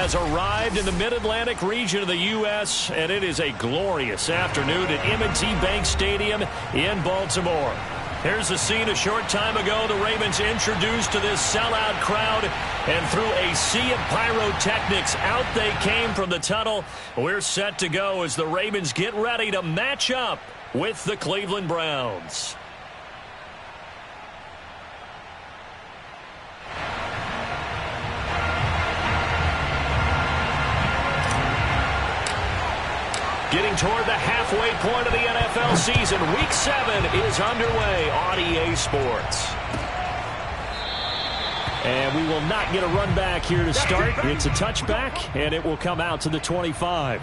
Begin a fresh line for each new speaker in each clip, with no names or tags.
has arrived in the Mid-Atlantic region of the U.S., and it is a glorious afternoon at M&T Bank Stadium in Baltimore. Here's the scene a short time ago. The Ravens introduced to this sellout crowd, and through a sea of pyrotechnics, out they came from the tunnel. We're set to go as the Ravens get ready to match up with the Cleveland Browns. Getting toward the halfway point of the NFL season, Week 7 is underway on EA Sports. And we will not get a run back here to start. It's a touchback, and it will come out to the 25.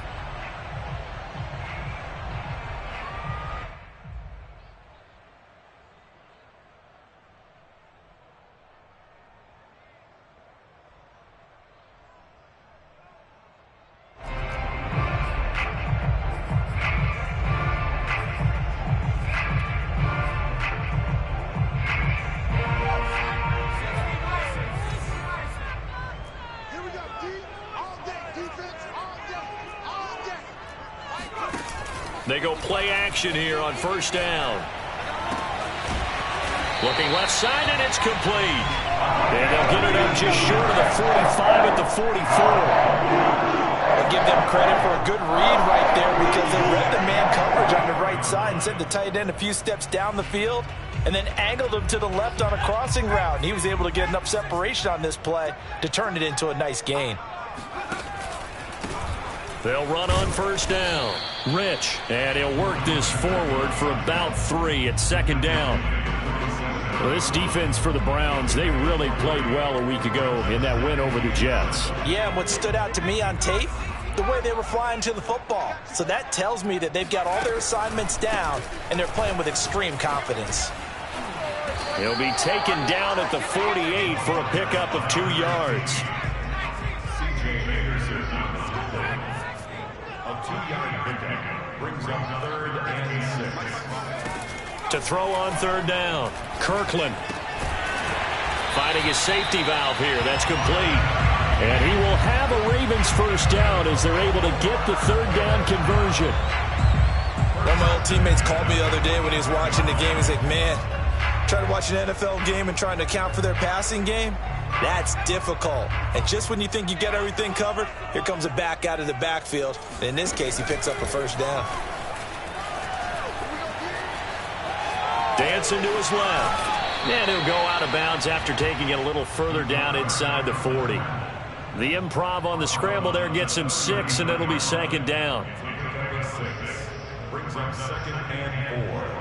They go play action here on first down. Looking left side, and it's complete. And they'll get it up just short of the 45 at the 44.
I'll give them credit for a good read right there because they read the man coverage on the right side and sent the tight end a few steps down the field and then angled him to the left on a crossing route. And he was able to get enough separation on this play to turn it into a nice gain.
They'll run on first down. Rich, and he'll work this forward for about 3 at second down. Well, this defense for the Browns, they really played well a week ago in that win over the Jets.
Yeah, and what stood out to me on tape, the way they were flying to the football. So that tells me that they've got all their assignments down, and they're playing with extreme confidence.
He'll be taken down at the 48 for a pickup of 2 yards. Brings up 3rd and 6. To throw on 3rd down, Kirkland finding his safety valve here. That's complete. And he will have a Ravens first down as they're able to get the 3rd down conversion.
One of my old teammates called me the other day when he was watching the game. He's like, man, trying to watch an NFL game and trying to account for their passing game, that's difficult. And just when you think you get everything covered, here comes a back out of the backfield. And in this case, he picks up a first down.
Dancing to his left. And he'll go out of bounds after taking it a little further down inside the 40. The improv on the scramble there gets him 6, and it'll be second down. Brings up 2nd and 4.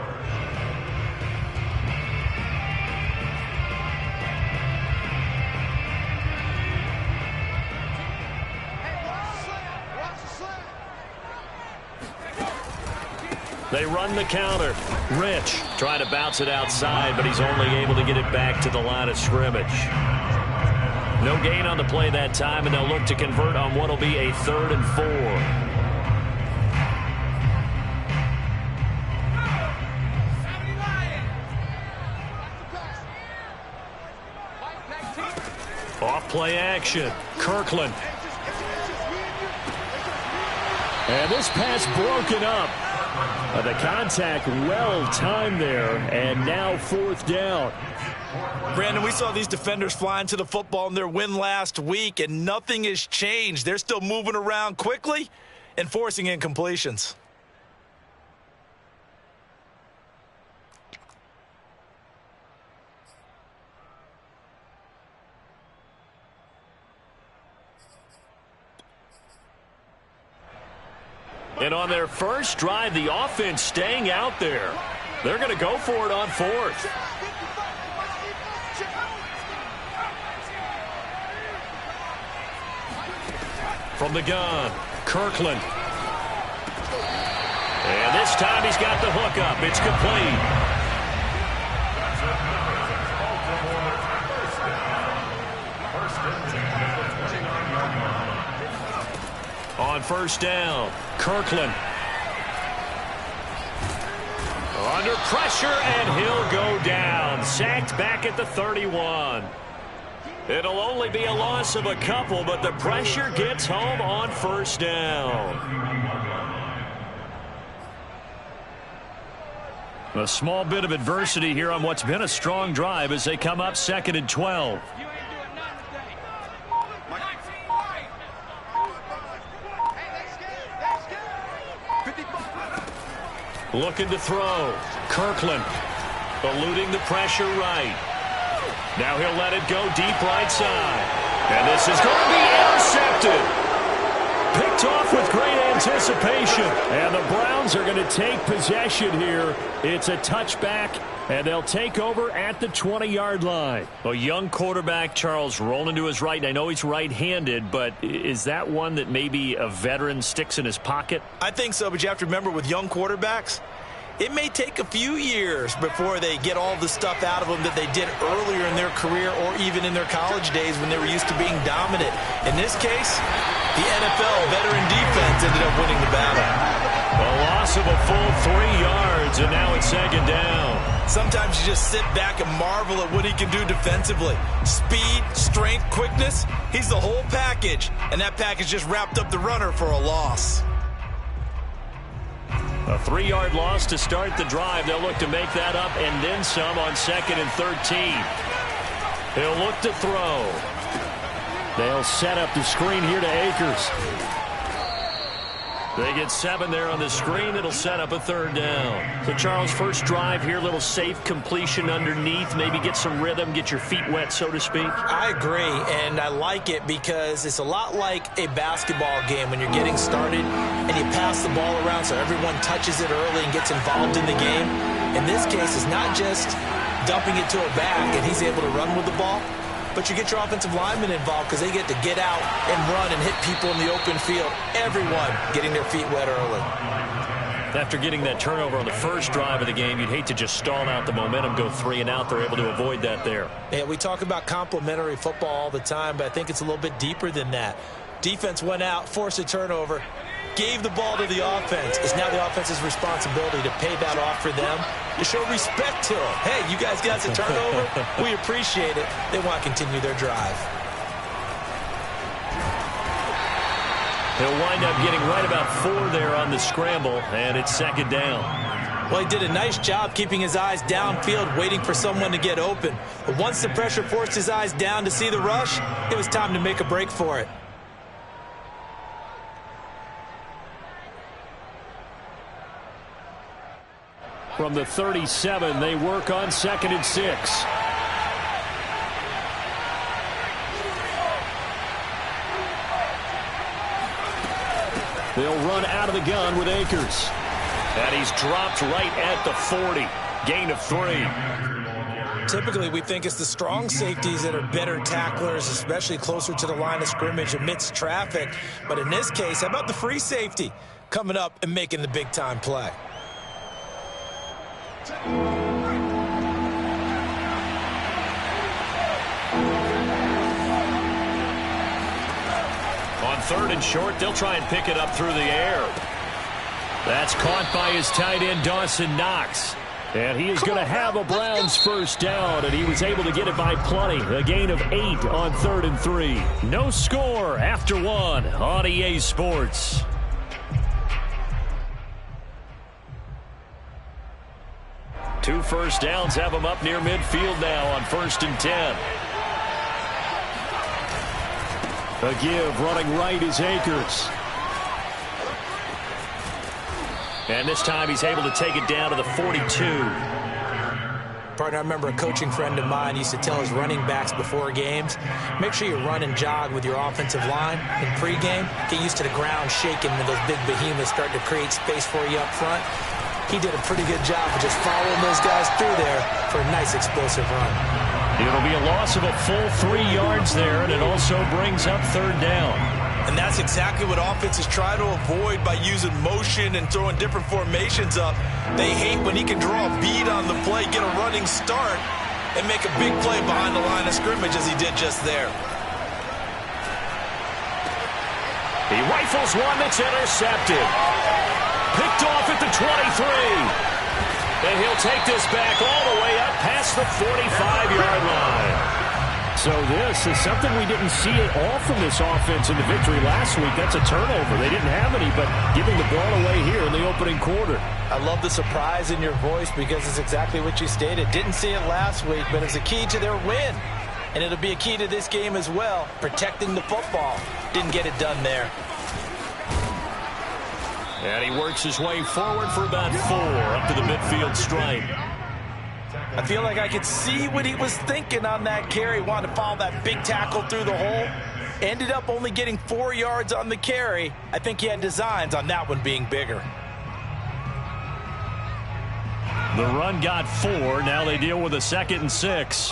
They run the counter. Rich trying to bounce it outside, but he's only able to get it back to the line of scrimmage. No gain on the play that time, and they'll look to convert on what will be a 3rd and 4. Off play action. Kirkland. And this pass broken up. The contact well timed there, and now 4th down.
Brandon, we saw these defenders flying to the football in their win last week, and nothing has changed. They're still moving around quickly and forcing incompletions.
And on their first drive, the offense staying out there. They're going to go for it on 4th. From the gun, Kirkland. And this time he's got the hook up. It's complete. On first down, Kirkland. Under pressure, and he'll go down. Sacked back at the 31. It'll only be a loss of a couple, but the pressure gets home on first down. A small bit of adversity here on what's been a strong drive as they come up 2nd and 12. Looking to throw. Kirkland eluding the pressure right. Now he'll let it go deep right side. And this is going to be intercepted. Picked off with great anticipation. And the Browns are going to take possession here. It's a touchback, and they'll take over at the 20-yard line. A young quarterback, Charles, rolling to his right. I know he's right-handed, but is that one that maybe a veteran sticks in his pocket?
I think so, but you have to remember with young quarterbacks, it may take a few years before they get all the stuff out of them that they did earlier in their career or even in their college days when they were used to being dominant. In this case, the NFL veteran defense ended up winning the battle.
A loss of a full 3 yards, and now it's 2nd down.
Sometimes you just sit back and marvel at what he can do defensively. Speed, strength, quickness, he's the whole package. And that package just wrapped up the runner for a loss.
A 3-yard loss to start the drive. They'll look to make that up and then some on 2nd and 13. He'll look to throw. They'll set up the screen here to Akers. They get 7 there on the screen. It'll set up a 3rd down. So, Charles, first drive here, little safe completion underneath. Maybe get some rhythm, get your feet wet, so to speak.
I agree, and I like it because it's a lot like a basketball game when you're getting started and you pass the ball around so everyone touches it early and gets involved in the game. In this case, it's not just dumping it to a back and he's able to run with the ball, but you get your offensive linemen involved because they get to get out and run and hit people in the open field. Everyone getting their feet wet early.
After getting that turnover on the first drive of the game, you'd hate to just stall out the momentum, go 3 and out. They're able to avoid that there.
Yeah, we talk about complementary football all the time, but I think it's a little bit deeper than that. Defense went out, forced a turnover, gave the ball to the offense. It's now the offense's responsibility to pay that off for them, to show respect to them. Hey, you guys got a turnover? We appreciate it. They want to continue their drive.
He'll wind up getting right about 4 there on the scramble, and it's 2nd down.
Well, he did a nice job keeping his eyes downfield, waiting for someone to get open. But once the pressure forced his eyes down to see the rush, it was time to make a break for it.
From the 37, they work on 2nd and 6. They'll run out of the gun with Akers. And he's dropped right at the 40. Gain of 3.
Typically, we think it's the strong safeties that are better tacklers, especially closer to the line of scrimmage amidst traffic. But in this case, how about the free safety coming up and making the big-time play?
On 3rd and short, they'll try and pick it up through the air. That's caught by his tight end, Dawson Knox. And he is going to have a Browns first down, and he was able to get it by plenty. A gain of 8 on 3rd and 3. No score after 1 on EA Sports. Two first downs have him up near midfield now on 1st and 10. A give running right is Akers. And this time he's able to take it down to the 42.
Partner, I remember a coaching friend of mine used to tell his running backs before games, make sure you run and jog with your offensive line in pregame. Get used to the ground shaking when those big behemoths start to create space for you up front. He did a pretty good job of just following those guys through there for a nice explosive run.
It'll be a loss of a full 3 yards there, and it also brings up 3rd down.
And that's exactly what offenses try to avoid by using motion and throwing different formations up. They hate when he can draw a bead on the play, get a running start, and make a big play behind the line of scrimmage as he did just there.
He rifles one that's intercepted. Picked off at the 23. And he'll take this back all the way up past the 45-yard line. So this is something we didn't see at all from this offense in the victory last week. That's a turnover. They didn't have any, but giving the ball away here in the opening quarter.
I love the surprise in your voice because it's exactly what you stated. Didn't see it last week, but it's a key to their win. And it'll be a key to this game as well, protecting the football. Didn't get it done there.
And he works his way forward for about 4 up to the midfield stripe.
I feel like I could see what he was thinking on that carry. Wanted to follow that big tackle through the hole. Ended up only getting 4 yards on the carry. I think he had designs on that one being bigger.
The run got 4. Now they deal with a 2nd and 6.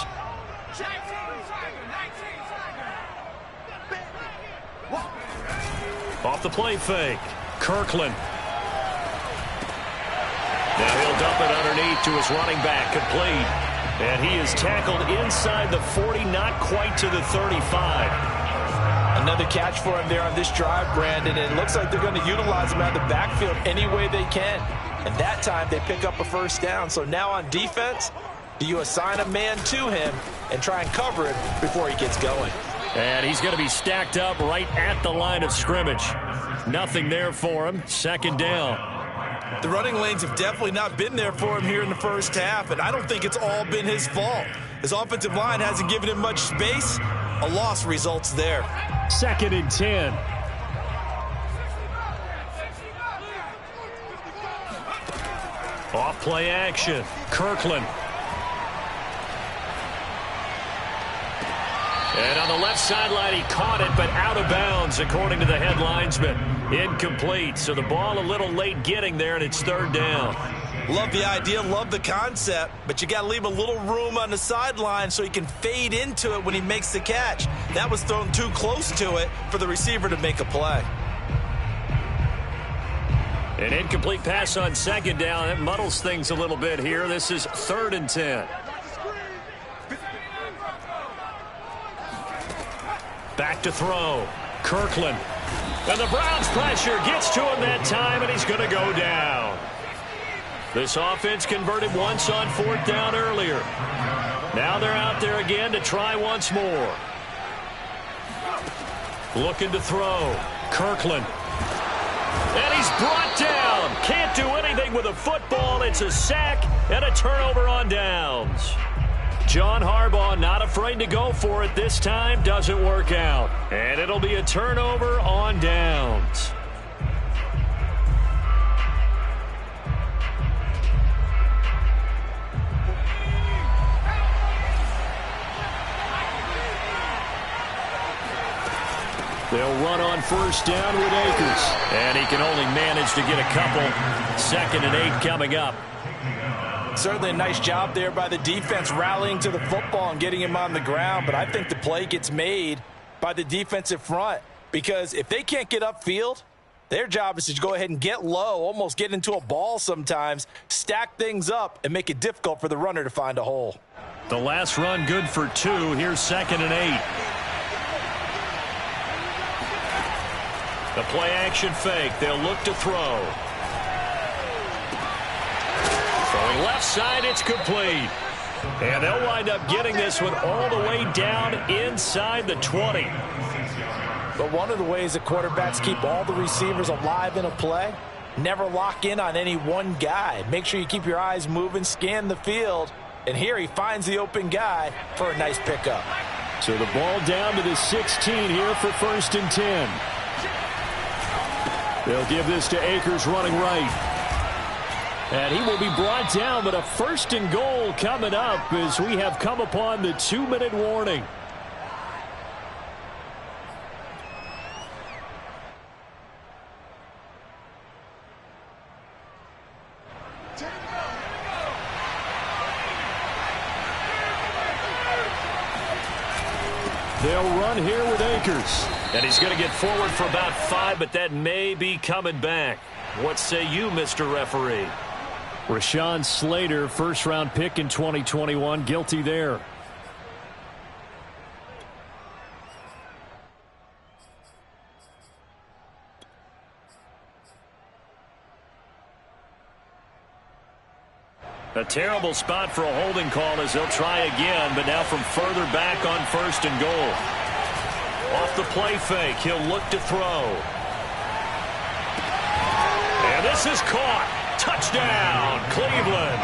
Off the play fake. Kirkland. Now he'll dump it underneath to his running back, complete. And he is tackled inside the 40, not quite to the 35.
Another catch for him there on this drive, Brandon. And it looks like they're going to utilize him out of the backfield any way they can. And that time they pick up a first down. So now on defense, do you assign a man to him and try and cover him before he gets going?
And he's going to be stacked up right at the line of scrimmage. Nothing there for him. 2nd down.
The running lanes have definitely not been there for him here in the first half, and I don't think it's all been his fault. His offensive line hasn't given him much space. A loss results there.
2nd and 10. Off play action. Kirkland. And on the left sideline, he caught it, but out of bounds, according to the head linesman. Incomplete, so the ball a little late getting there, and it's 3rd down.
Love the idea, love the concept, but you got to leave a little room on the sideline so he can fade into it when he makes the catch. That was thrown too close to it for the receiver to make a play.
An incomplete pass on 2nd down. That muddles things a little bit here. This is 3rd and 10. Back to throw. Kirkland. And the Browns pressure gets to him that time, and he's going to go down. This offense converted once on 4th down earlier. Now they're out there again to try once more. Looking to throw. Kirkland. And he's brought down. Can't do anything with a football. It's a sack and a turnover on downs. John Harbaugh not afraid to go for it this time. Doesn't work out. And it'll be a turnover on downs. They'll run on 1st down with Akers. And he can only manage to get a couple. 2nd and 8 coming up.
Certainly a nice job there by the defense rallying to the football and getting him on the ground. But I think the play gets made by the defensive front. Because if they can't get upfield, their job is to go ahead and get low, almost get into a ball sometimes, stack things up, and make it difficult for the runner to find a hole.
The last run good for 2. Here's 2nd and 8. The play action fake. They'll look to throw. Throwing left side, it's complete. And they'll wind up getting this one all the way down inside the 20.
But one of the ways that quarterbacks keep all the receivers alive in a play, never lock in on any one guy. Make sure you keep your eyes moving, scan the field. And here he finds the open guy for a nice pickup.
So the ball down to the 16 here for 1st and 10. They'll give this to Akers running right. And he will be brought down, but a 1st and goal coming up as we have come upon the 2-minute warning. They'll run here with Akers. And he's going to get forward for about 5, but that may be coming back. What say you, Mr. Referee? Rashawn Slater, 1st-round pick in 2021, guilty there. A terrible spot for a holding call as they'll try again, but now from further back on 1st and goal. Off the play fake, he'll look to throw. And this is caught. Touchdown, Cleveland.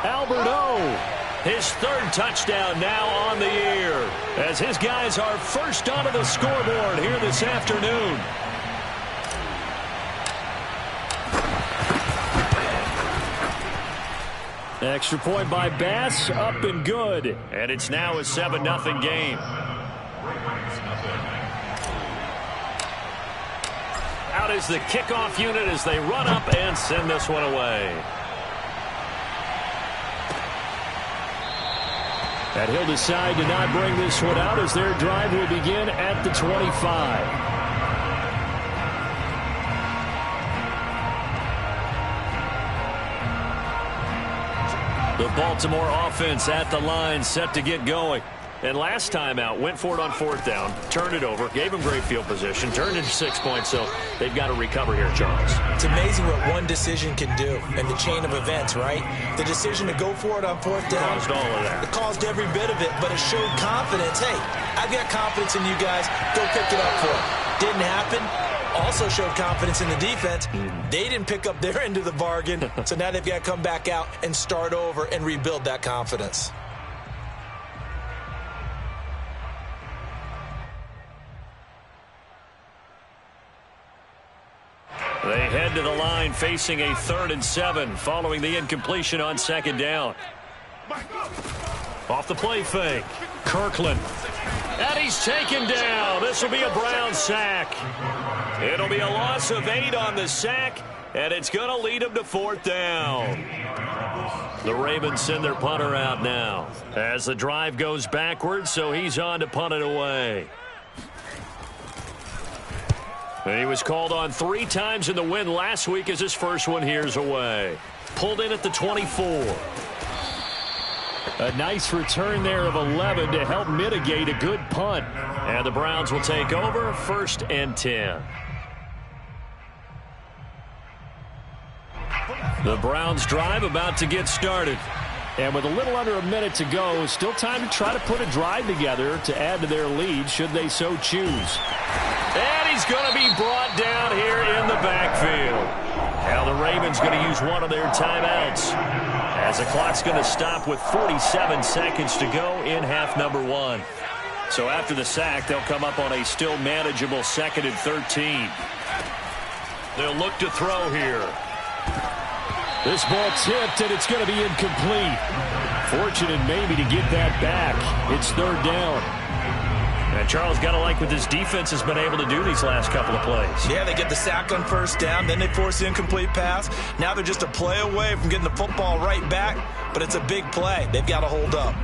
Albert O, his 3rd touchdown now on the year, as his guys are first onto the scoreboard here this afternoon. Extra point by Bass, up and good. And it's now a 7-0 game. Out is the kickoff unit as they run up and send this one away. And he'll decide to not bring this one out as their drive will begin at the 25. The Baltimore offense at the line, set to get going. And last time out, went for it on 4th down, turned it over, gave them great field position, turned into 6 points, so they've got to recover here, Charles.
It's amazing what one decision can do in the chain of events, right? The decision to go for it on 4th down.
Caused all of that.
It caused every bit of it, but it showed confidence. Hey, I've got confidence in you guys. Go pick it up for it. Didn't happen. Also showed confidence in the defense. They didn't pick up their end of the bargain, so now they've got to come back out and start over and rebuild that confidence.
They head to the line facing a 3rd and 7 following the incompletion on 2nd down. Off the play fake, Kirkland. And he's taken down. This will be a Brown sack. It'll be a loss of 8 on the sack, and it's going to lead them to 4th down. The Ravens send their punter out now as the drive goes backwards, so he's on to punt it away. And he was called on 3 times in the win last week as his first one here's away. Pulled in at the 24. A nice return there of 11 to help mitigate a good punt. And the Browns will take over 1st and 10. The Browns drive about to get started. And with a little under a minute to go, still time to try to put a drive together to add to their lead should they so choose. And he's going to be brought down here in the backfield. Now the Ravens going to use one of their timeouts as the clock's going to stop with 47 seconds to go in half number 1. So after the sack, they'll come up on a still manageable 2nd and 13. They'll look to throw here. This ball tipped, and it's going to be incomplete. Fortunate maybe to get that back. It's 3rd down. And Charles, got to like what this defense has been able to do these last couple of plays.
Yeah, they get the sack on 1st down, then they force the incomplete pass. Now they're just a play away from getting the football right back, but it's a big play. They've got to hold up.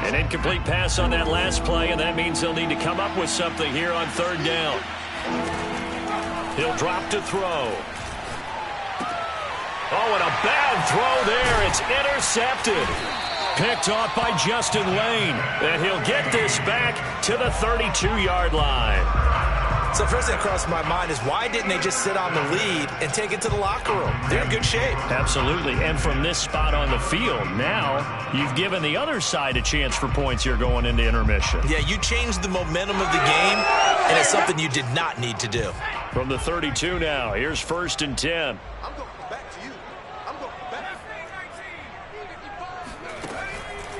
An incomplete pass on that last play, and that means they'll need to come up with something here on 3rd down. He'll drop to throw. Oh, and a bad throw there. It's intercepted. Picked off by Justin Lane. And he'll get this back to the 32-yard line.
So first thing that crossed my mind is why didn't they just sit on the lead and take it to the locker room? They're in good shape.
Absolutely. And from this spot on the field, now you've given the other side a chance for points here going into intermission.
Yeah, you changed the momentum of the game, and it's something you did not need to do.
From the 32 now, here's 1st and 10.
I'm going back to you. I'm going back.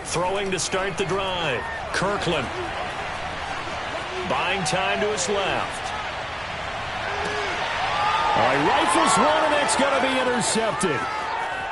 Throwing to start the drive. Kirkland. Buying time to his left. He rifles one, and that's going to be intercepted.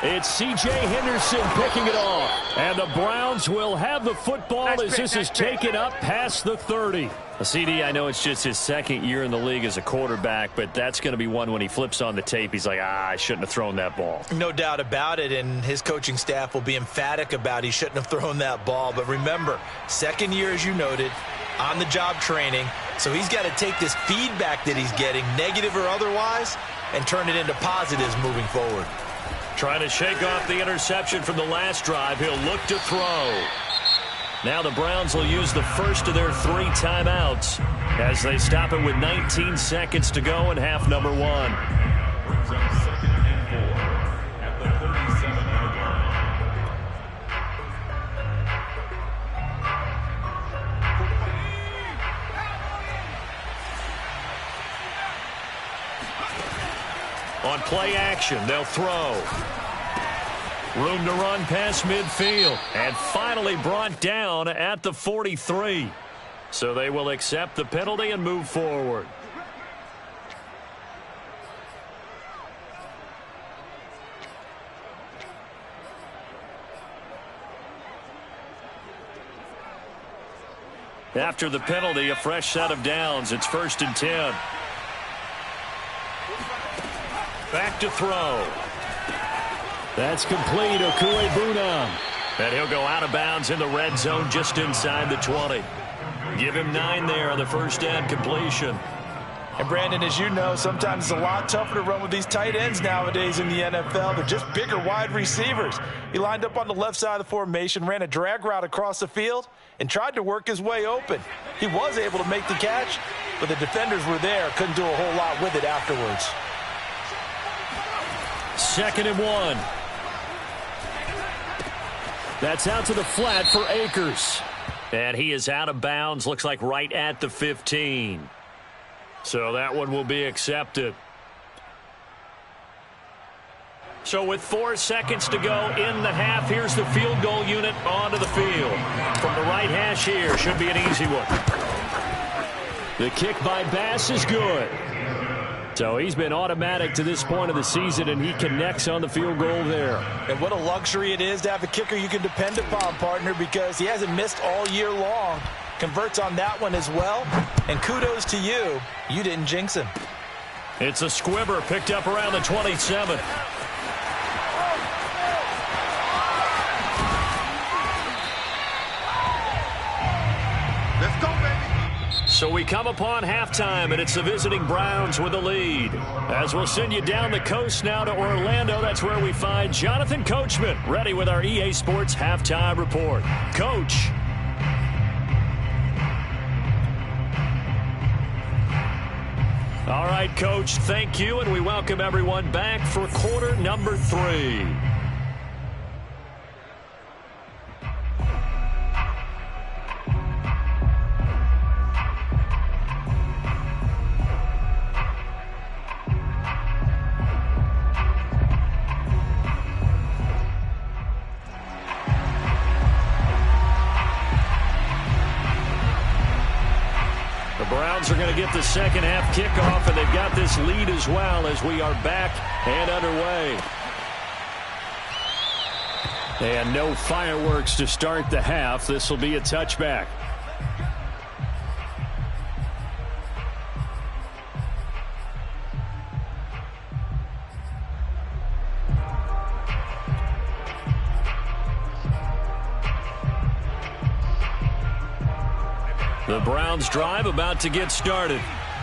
It's C.J. Henderson picking it off. And the Browns will have the football as this is taken up past the 30. CD, I know it's just his 2nd year in the league as a quarterback, but that's going to be one when he flips on the tape. He's like, I shouldn't have thrown that ball.
No doubt about it, and his coaching staff will be emphatic about he shouldn't have thrown that ball. But remember, 2nd year, as you noted, on-the-job training. So he's got to take this feedback that he's getting, negative or otherwise, and turn it into positives moving forward.
Trying to shake off the interception from the last drive. He'll look to throw. Now the Browns will use the first of their 3 timeouts as they stop it with 19 seconds to go in half number 1. On play action, they'll throw. Room to run past midfield. And finally brought down at the 43. So they will accept the penalty and move forward. After the penalty, a fresh set of downs. It's 1st and 10. Back to throw. That's complete. Okuebunam. And he'll go out of bounds in the red zone just inside the 20. Give him 9 there on the first down completion.
And Brandon, as you know, sometimes it's a lot tougher to run with these tight ends nowadays in the NFL. They're just bigger wide receivers. He lined up on the left side of the formation, ran a drag route across the field, and tried to work his way open. He was able to make the catch, but the defenders were there. Couldn't do a whole lot with it afterwards.
2nd and 1. That's out to the flat for Akers. And he is out of bounds, looks like right at the 15. So that one will be accepted. So with 4 seconds to go in the half, here's the field goal unit onto the field. From the right hash here, should be an easy one. The kick by Bass is good. So he's been automatic to this point of the season, and he connects on the field goal there. And
what a luxury it is to have a kicker you can depend upon, partner, because he hasn't missed all year long. Converts on that one as well. And kudos to you. You didn't jinx him.
It's a squibber picked up around the 27.
Let's go, baby.
So we come upon halftime, and it's the visiting Browns with the lead. As we'll send you down the coast now to Orlando, that's where we find Jonathan Coachman, ready with our EA Sports halftime report. Coach. All right, Coach, thank you, and we welcome everyone back for quarter number 3. Browns are going to get the second half kickoff, and they've got this lead as well as we are back and underway. And no fireworks to start the half. This will be a touchback. The Browns drive about to get started.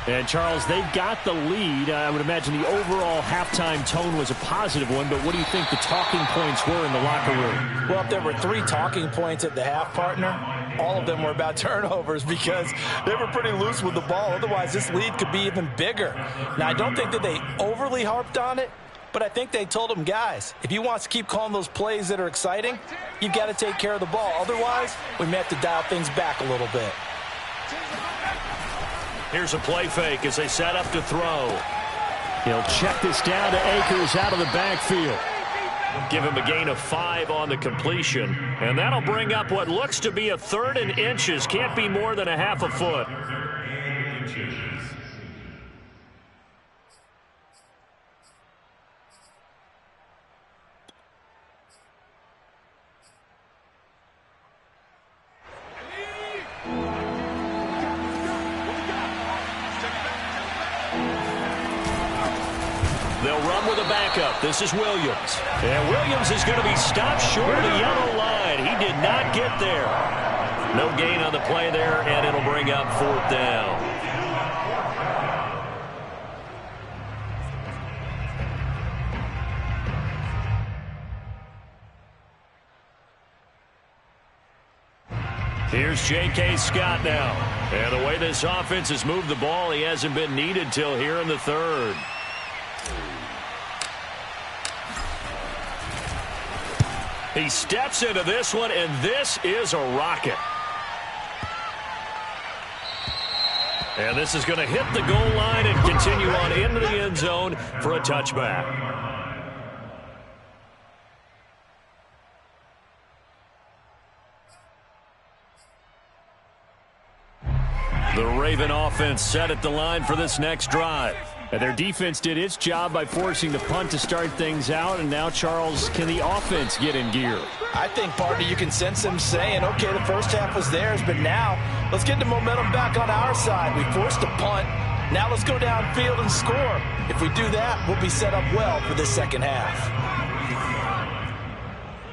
And, Charles, they've got the lead. I would imagine the overall halftime tone was a positive one, but what do you think the talking points were in the locker room?
Well, if there were 3 talking points at the half, partner, all of them were about turnovers because they were pretty loose with the ball. Otherwise, this lead could be even bigger. Now, I don't think that they overly harped on it, but I think they told them, guys, if you want to keep calling those plays that are exciting, you've got to take care of the ball. Otherwise, we may have to dial things back a little bit.
Here's a play fake as they set up to throw. He'll check this down to Akers out of the backfield. Give him a gain of 5 on the completion. And that'll bring up what looks to be a 3rd and inches. Can't be more than a half a foot. They'll run with a backup. This is Williams. And Williams is going to be stopped short of the yellow line. He did not get there. No gain on the play there, and it'll bring up 4th down. Here's J.K. Scott now. And the way this offense has moved the ball, he hasn't been needed till here in the 3rd. He steps into this one, and this is a rocket. And this is going to hit the goal line and continue on into the end zone for a touchback. The Raven offense set at the line for this next drive. And their defense did its job by forcing the punt to start things out. And now, Charles, can the offense get in gear?
I think, partner, you can sense them saying, okay, the first half was theirs, but now let's get the momentum back on our side. We forced a punt. Now let's go downfield and score. If we do that, we'll be set up well for this second half.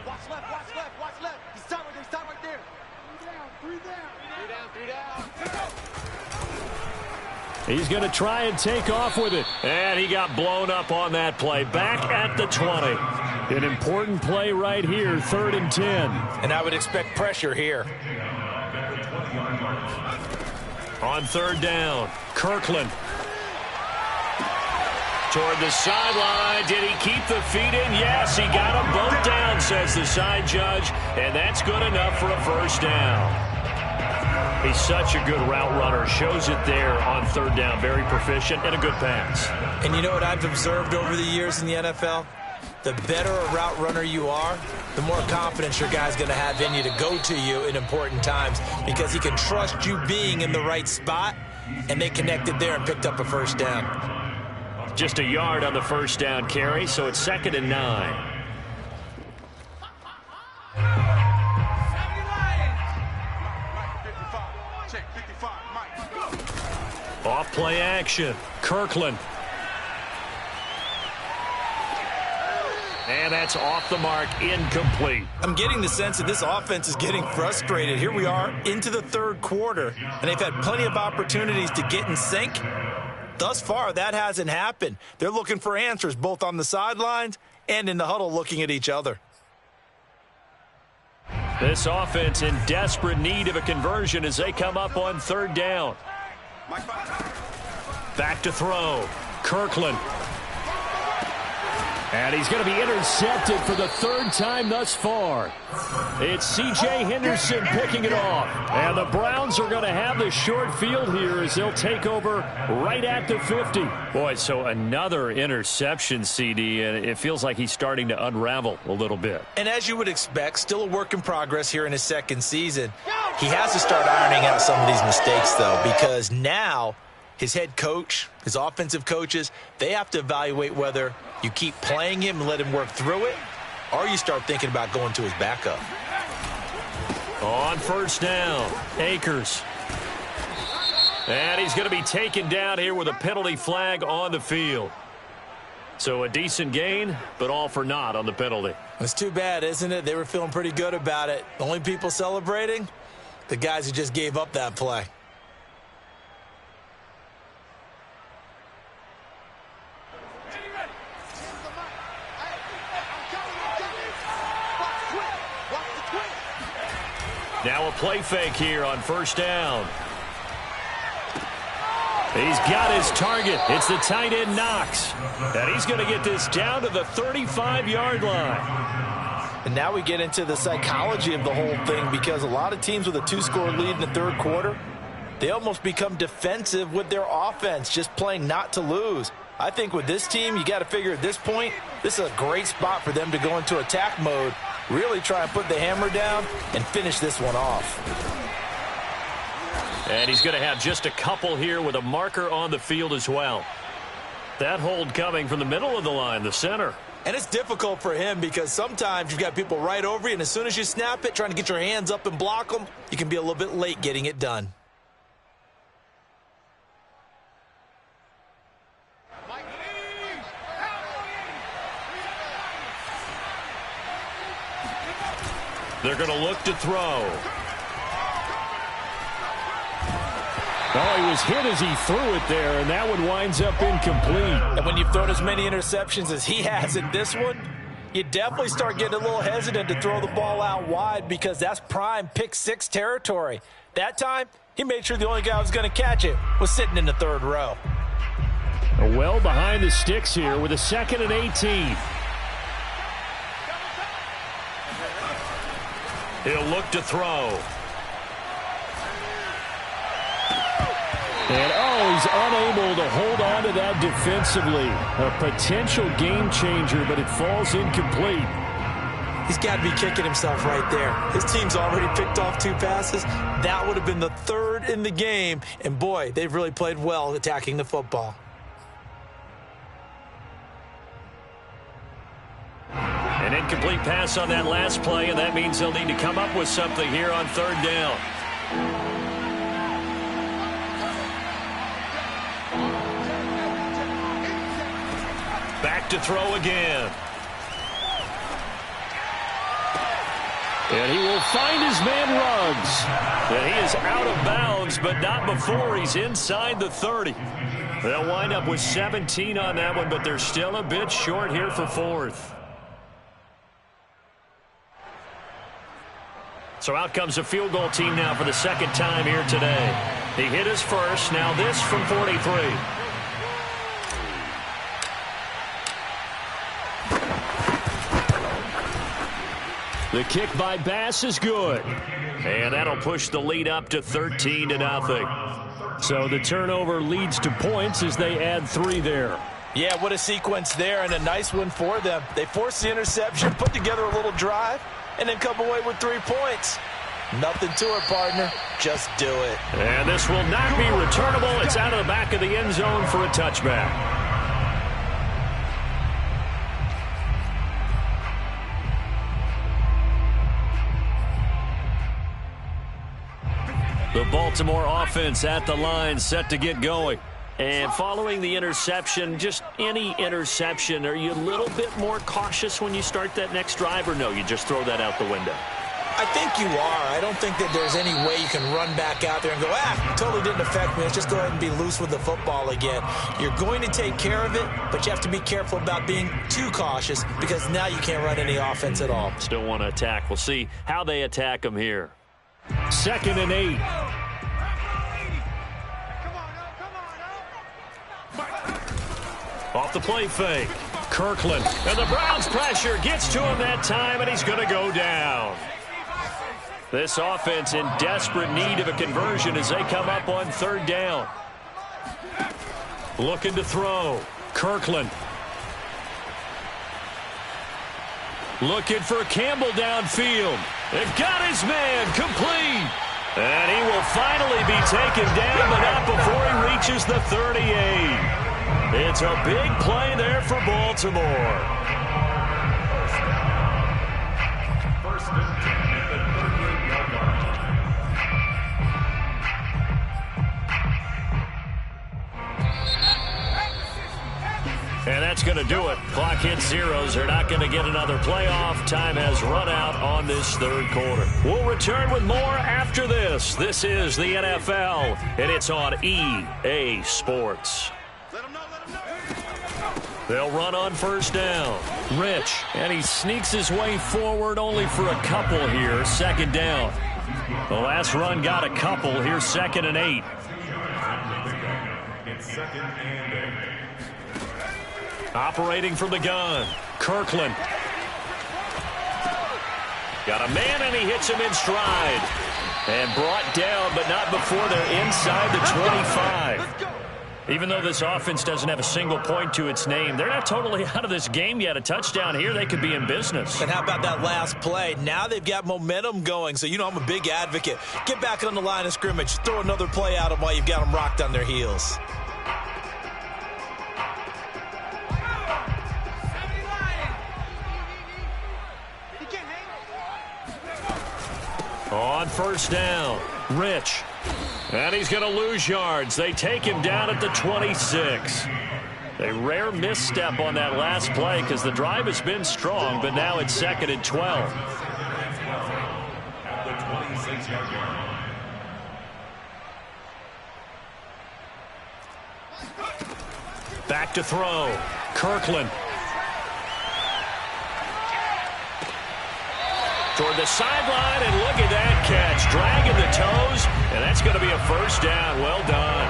Watch left, watch left, watch left. He's time right there. Three down.
He's going to try and take off with it. And he got blown up on that play. Back at the 20. An important play right here, 3rd and 10.
And I would expect pressure here.
On 3rd down, Kirkland. Toward the sideline. Did he keep the feet in? Yes, he got them both down, says the side judge. And that's good enough for a first down. He's such a good route runner. Shows it there on 3rd down. Very proficient and a good pass.
And you know what I've observed over the years in the NFL? The better a route runner you are, the more confidence your guy's going to have in you to go to you in important times because he can trust you being in the right spot, and they connected there and picked up a first down.
Just a yard on the first down carry, so it's 2nd and 9. Off play action. Kirkland. And that's off the mark, incomplete.
I'm getting the sense that this offense is getting frustrated. Here we are into the 3rd quarter, and they've had plenty of opportunities to get in sync. Thus far, that hasn't happened. They're looking for answers both on the sidelines and in the huddle looking at each other.
This offense in desperate need of a conversion as they come up on 3rd down. Back to throw. Kirkland. And he's going to be intercepted for the 3rd time thus far. It's C.J. Henderson picking it off. And the Browns are going to have the short field here as they'll take over right at the 50. Boy, so another interception, CD, and it feels like he's starting to unravel a little bit.
And as you would expect, still a work in progress here in his 2nd season. He has to start ironing out some of these mistakes, though, because now his head coach, his offensive coaches, they have to evaluate whether you keep playing him and let him work through it, or you start thinking about going to his backup.
On 1st down, Akers. And he's going to be taken down here with a penalty flag on the field. So a decent gain, but all for naught on the penalty.
It's too bad, isn't it? They were feeling pretty good about it. The only people celebrating, the guys who just gave up that play.
Now a play fake here on 1st down. He's got his target. It's the tight end Knox. And he's going to get this down to the 35-yard line.
And now we get into the psychology of the whole thing because a lot of teams with a 2-score lead in the 3rd quarter, they almost become defensive with their offense, just playing not to lose. I think with this team, you got to figure at this point, this is a great spot for them to go into attack mode, really try and put the hammer down and finish this one off.
And he's going to have just a couple here with a marker on the field as well. That hold coming from the middle of the line, the center.
And it's difficult for him because sometimes you've got people right over you, and as soon as you snap it, trying to get your hands up and block them, you can be a little bit late getting it done.
They're going to look to throw. Oh, he was hit as he threw it there, and that one winds up incomplete.
And when you've thrown as many interceptions as he has in this one, you definitely start getting a little hesitant to throw the ball out wide because that's prime pick 6 territory. That time, he made sure the only guy who was going to catch it was sitting in the 3rd row.
Well behind the sticks here with a 2nd and 18. He'll look to throw. And he's unable to hold on to that defensively. A potential game changer, but it falls incomplete.
He's got to be kicking himself right there. His team's already picked off 2 passes. That would have been the 3rd in the game. And boy, they've really played well attacking the football.
An incomplete pass on that last play, and that means they'll need to come up with something here on 3rd down. Back to throw again. And he will find his man Ruggs. And he is out of bounds, but not before he's inside the 30. They'll wind up with 17 on that one, but they're still a bit short here for 4th. So out comes a field goal team now for the 2nd time here today. He hit his first, now this from 43. The kick by Bass is good. And that'll push the lead up to 13-0. So the turnover leads to points as they add 3 there.
Yeah, what a sequence there, and a nice one for them. They forced the interception, put together a little drive, and then come away with 3 points. Nothing to it, partner. Just do it.
And this will not be returnable. It's out of the back of the end zone for a touchback. The Baltimore offense at the line, set to get going. And following the interception, just any interception, are you a little bit more cautious when you start that next drive, or no, you just throw that out the window?
I think you are. I don't think that there's any way you can run back out there and go, totally didn't affect me. Let's just go ahead and be loose with the football again. You're going to take care of it, but you have to be careful about being too cautious because now you can't run any offense at all.
Still want to attack. We'll see how they attack them here. 2nd and 8. Off the play fake. Kirkland. And the Browns pressure gets to him that time, and he's going to go down. This offense in desperate need of a conversion as they come up on 3rd down. Looking to throw. Kirkland. Looking for Campbell downfield. They've got his man complete. And he will finally be taken down, but not before he reaches the 38. It's a big play there for Baltimore. First and 10 at the 38-yard line. And that's going to do it. Clock hits zeros. They're not going to get another playoff. Time has run out on this 3rd quarter. We'll return with more after this. This is the NFL, and it's on EA Sports. They'll run on 1st down. Rich, and he sneaks his way forward only for a couple here. 2nd down. The last run got a couple. Here's 2nd and 8. It's 2nd and 8. Operating from the gun. Kirkland. Got a man, and he hits him in stride. And brought down, but not before they're inside the 25. Even though this offense doesn't have a single point to its name, they're not totally out of this game yet. A touchdown here, they could be in business.
And how about that last play? Now they've got momentum going, so you know I'm a big advocate. Get back on the line of scrimmage. Throw another play at them while you've got them rocked on their heels.
On 1st down, Rich. And he's going to lose yards. They take him down at the 26. A rare misstep on that last play because the drive has been strong, but now it's 2nd and 12. At the 26-yard line. Back to throw. Kirkland. Toward the sideline, and look at that catch. Dragging the toes, and that's going to be a 1st down. Well done.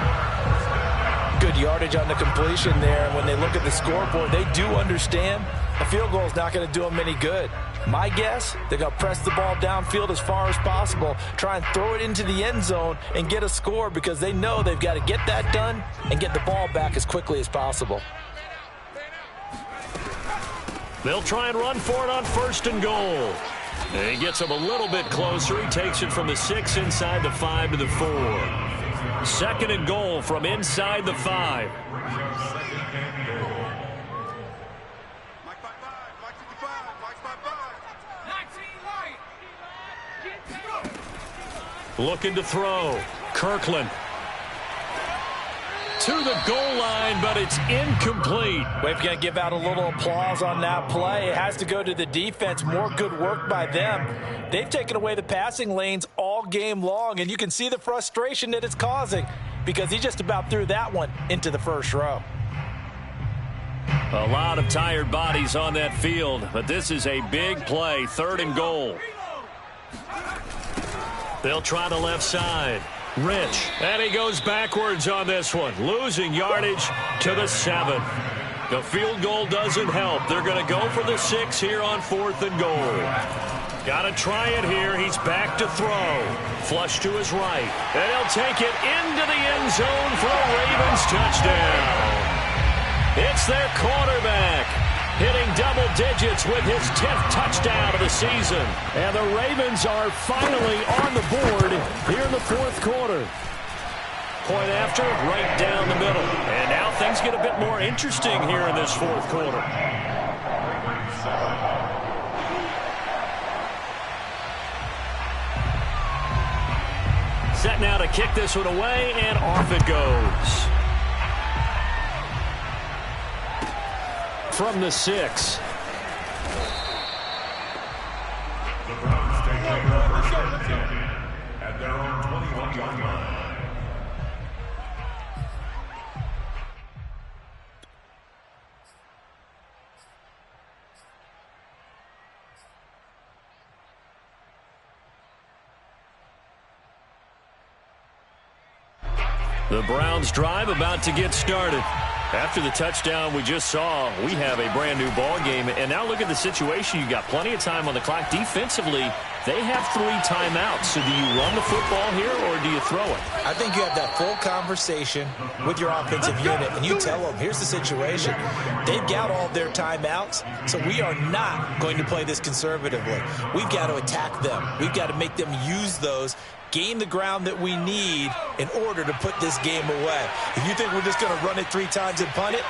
Good yardage on the completion there. And when they look at the scoreboard, they do understand a field goal is not going to do them any good. My guess, they're going to press the ball downfield as far as possible, try and throw it into the end zone and get a score because they know they've got to get that done and get the ball back as quickly as possible.
They'll try and run for it on 1st and goal. And he gets him a little bit closer. He takes it from the 6 inside the 5 to the 4. 2nd and goal from inside the 5. Looking to throw. Kirkland. To the goal line, but it's incomplete.
We're going to give out a little applause on that play. It has to go to the defense. More good work by them. They've taken away the passing lanes all game long, and you can see the frustration that it's causing because he just about threw that one into the first row.
A lot of tired bodies on that field, but this is a big play. 3rd and goal. They'll try the left side. Rich, and he goes backwards on this one, losing yardage to the 7. The field goal doesn't help. They're going to go for the 6 here on 4th and goal. Got to try it here. He's back to throw. Flush to his right, and he'll take it into the end zone for a Ravens touchdown. It's their quarterback, hitting double digits with his 10th touchdown of the season. And the Ravens are finally on the board here in the 4th quarter. Point after, right down the middle. And now things get a bit more interesting here in this 4th quarter. Set now to kick this one away, and off it goes. From the 6.
The Browns take over first and 10 at their own 21-yard line.
The Browns drive about to get started. After the touchdown we just saw, we have a brand new ball game. And now look at the situation. You've got plenty of time on the clock. Defensively, they have 3 timeouts. So do you run the football here or do you throw it?
I think you have that full conversation with your offensive unit, and you tell them, here's the situation. They've got all their timeouts, so we are not going to play this conservatively. We've got to attack them. We've got to make them use those, gain the ground that we need in order to put this game away. If you think we're just going to run it 3 times and punt it,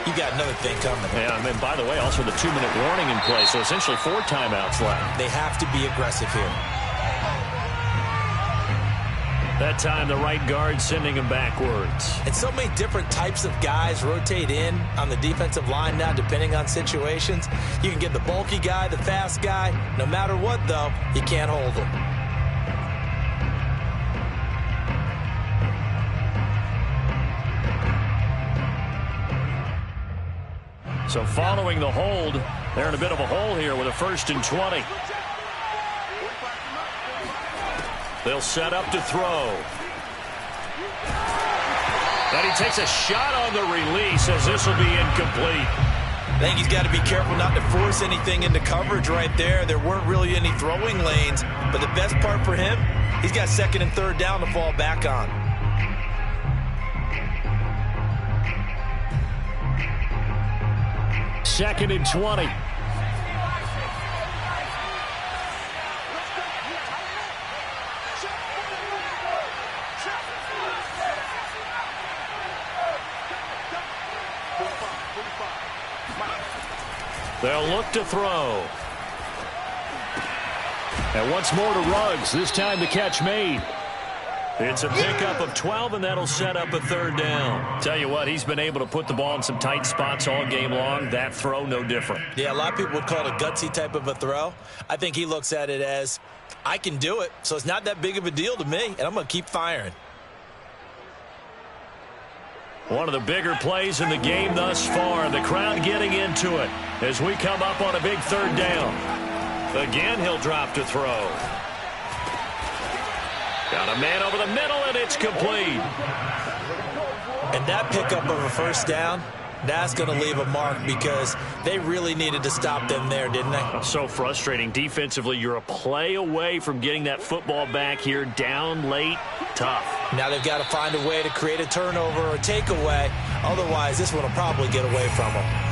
you got another thing coming.
Yeah, and by the way, also the 2-minute warning in play, so essentially 4 timeouts left.
They have to be aggressive here.
That time the right guard sending him backwards.
And so many different types of guys rotate in on the defensive line now, depending on situations. You can get the bulky guy, the fast guy. No matter what, though, you can't hold them.
So following the hold, they're in a bit of a hole here with a 1st and 20. They'll set up to throw. And he takes a shot on the release as this will be incomplete.
I think he's got to be careful not to force anything into coverage right there. There weren't really any throwing lanes, but the best part for him, he's got 2nd and 3rd down to fall back on.
Second and 20. They'll look to throw. And once more to Ruggs, this time the catch made. It's a pickup of 12, and that'll set up a 3rd down. Tell you what, he's been able to put the ball in some tight spots all game long. That throw, no different.
Yeah, a lot of people would call it a gutsy type of a throw. I think he looks at it as, I can do it, so it's not that big of a deal to me, and I'm going to keep firing.
One of the bigger plays in the game thus far. The crowd getting into it as we come up on a big 3rd down. Again, he'll drop to throw. Got a man over the middle, and it's complete.
And that pickup of a 1st down, That's going to leave a mark because they really needed to stop them there, didn't they?
So frustrating. Defensively, you're a play away from getting that football back here. Down late, tough.
Now they've got to find a way to create a turnover or a takeaway. Otherwise, this one will probably get away from them.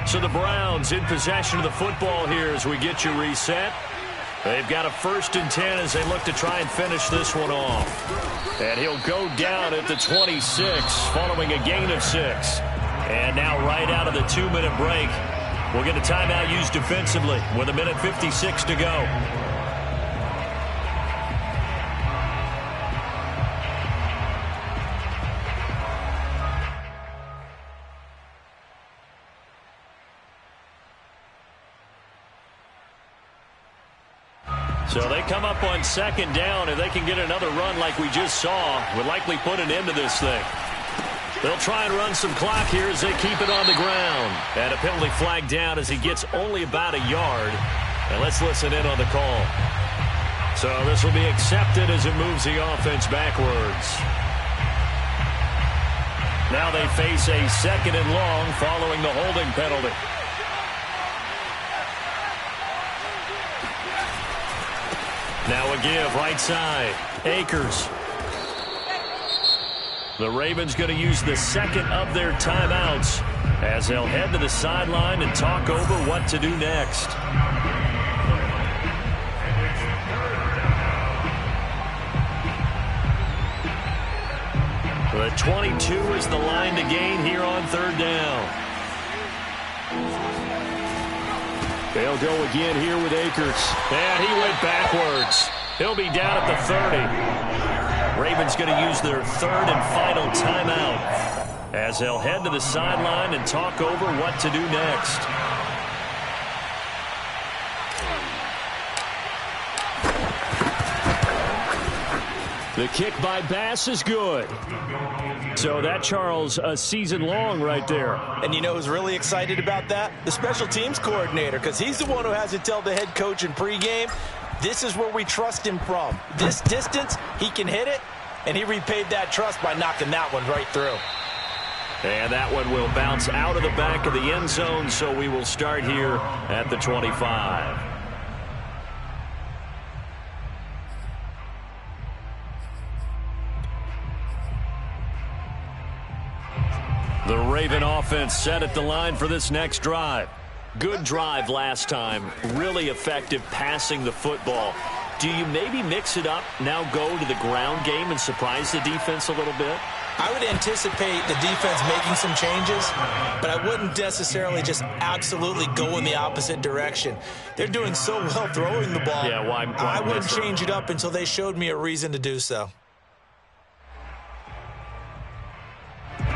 So the Browns in possession of the football here as we get you reset. They've got a 1st and 10 as they look to try and finish this one off. And he'll go down at the 26 following a gain of 6. And now right out of the 2-minute break, we'll get a timeout used defensively with 1:56 to go. So they come up on 2nd down. If they can get another run like we just saw, would likely put an end to this thing. They'll try and run some clock here as they keep it on the ground. And a penalty flag down as he gets only about a yard. And let's listen in on the call. So this will be accepted as it moves the offense backwards. Now they face a 2nd and long following the holding penalty. Now a give right side. Akers. The Ravens going to use the 2nd of their timeouts as they'll head to the sideline and talk over what to do next. The 22 is the line to gain here on 3rd down. They'll go again here with Akers. And he went backwards. He'll be down at the 30. Ravens going to use their 3rd and final timeout as they'll head to the sideline and talk over what to do next. The kick by Bass is good. So that, Charles, a season long right there.
And you know who's really excited about that? The special teams coordinator, because he's the one who has to tell the head coach in pregame, this is where we trust him from. This distance, he can hit it, and he repaid that trust by knocking that one right through.
And that one will bounce out of the back of the end zone, so we will start here at the 25. The Raven offense set at the line for this next drive. Good drive last time. Really effective passing the football. Do you maybe mix it up, now go to the ground game and surprise the defense a little bit?
I would anticipate the defense making some changes, but I wouldn't necessarily just absolutely go in the opposite direction. They're doing so well throwing the ball.
Yeah, why
I wouldn't change it up until they showed me a reason to do so.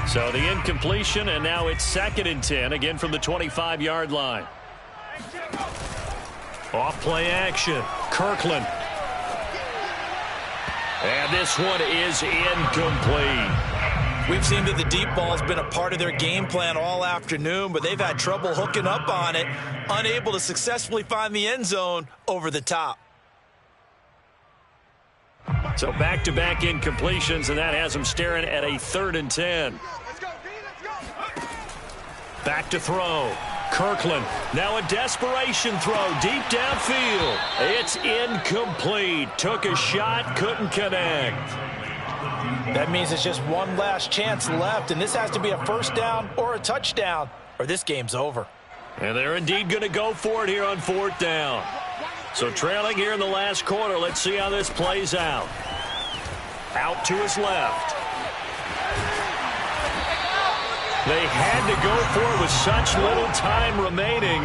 So the incompletion, and now it's 2nd and 10, again from the 25-yard line. Off-play action. Kirkland. And this one is incomplete.
We've seen that the deep ball has been a part of their game plan all afternoon, but they've had trouble hooking up on it, unable to successfully find the end zone over the top.
So back-to-back incompletions, and that has them staring at a 3rd and 10. Back to throw. Kirkland. Now a desperation throw deep downfield. It's incomplete. Took a shot, couldn't connect.
That means it's just one last chance left, and this has to be a 1st down or a touchdown, or this game's over.
And they're indeed going to go for it here on 4th down. So trailing here in the last quarter. Let's see how this plays out. Out to his left. They had to go for it with such little time remaining.